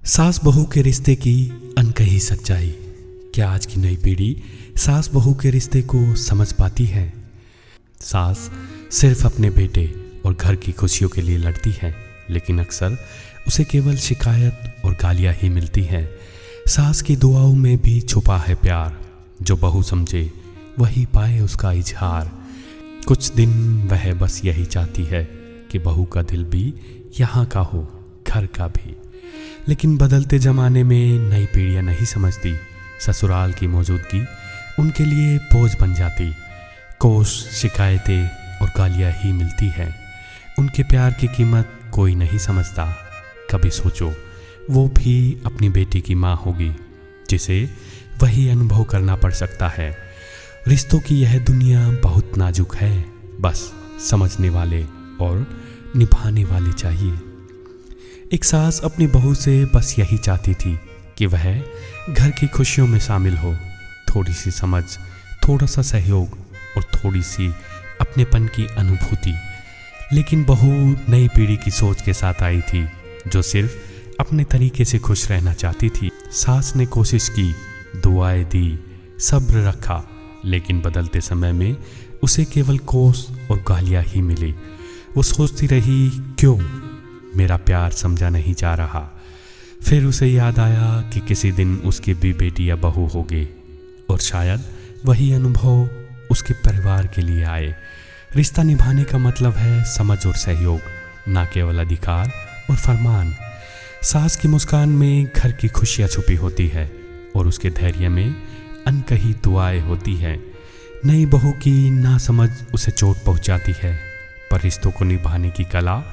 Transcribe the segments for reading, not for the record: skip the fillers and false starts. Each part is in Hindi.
सास बहू के रिश्ते की अनकही सच्चाई। क्या आज की नई पीढ़ी सास बहू के रिश्ते को समझ पाती है? सास सिर्फ अपने बेटे और घर की खुशियों के लिए लड़ती है, लेकिन अक्सर उसे केवल शिकायत और गालियां ही मिलती हैं। सास की दुआओं में भी छुपा है प्यार, जो बहू समझे वही पाए उसका इजहार। कुछ दिन वह बस यही चाहती है कि बहू का दिल भी यहाँ का हो, घर का भी। लेकिन बदलते ज़माने में नई पीढ़ियाँ नहीं समझती, ससुराल की मौजूदगी उनके लिए बोझ बन जाती। कोस शिकायतें और गालियाँ ही मिलती हैं। उनके प्यार की कीमत कोई नहीं समझता। कभी सोचो, वो भी अपनी बेटी की माँ होगी, जिसे वही अनुभव करना पड़ सकता है। रिश्तों की यह दुनिया बहुत नाजुक है, बस समझने वाले और निभाने वाले चाहिए। एक सास अपनी बहू से बस यही चाहती थी कि वह घर की खुशियों में शामिल हो। थोड़ी सी समझ, थोड़ा सा सहयोग और थोड़ी सी अपनेपन की अनुभूति। लेकिन बहू नई पीढ़ी की सोच के साथ आई थी, जो सिर्फ अपने तरीके से खुश रहना चाहती थी। सास ने कोशिश की, दुआएं दी, सब्र रखा, लेकिन बदलते समय में उसे केवल कोस और गालियां ही मिली। वो सोचती रही, क्यों मेरा प्यार समझा नहीं जा रहा। फिर उसे याद आया कि किसी दिन उसकी भी बेटी या बहू होगी, और शायद वही अनुभव उसके परिवार के लिए आए। रिश्ता निभाने का मतलब है समझ और सहयोग, ना केवल अधिकार और फरमान। सास की मुस्कान में घर की खुशियाँ छुपी होती है, और उसके धैर्य में अनकही दुआएं होती हैं। नई बहू की नासमझ उसे चोट पहुंचाती है, पर रिश्तों को निभाने की कला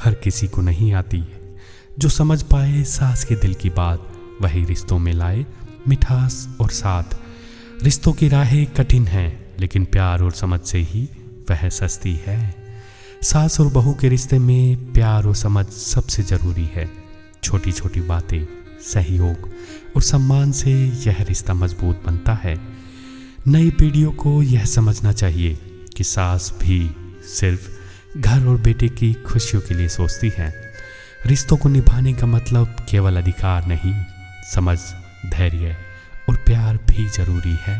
हर किसी को नहीं आती। जो समझ पाए सास के दिल की बात, वही रिश्तों में लाए मिठास और साथ। रिश्तों की राहें कठिन हैं, लेकिन प्यार और समझ से ही वह सस्ती है। सास और बहू के रिश्ते में प्यार और समझ सबसे ज़रूरी है। छोटी छोटी बातें, सहयोग और सम्मान से यह रिश्ता मजबूत बनता है। नई पीढ़ियों को यह समझना चाहिए कि सास भी सिर्फ घर और बेटे की खुशियों के लिए सोचती है। रिश्तों को निभाने का मतलब केवल अधिकार नहीं, समझ, धैर्य और प्यार भी जरूरी है।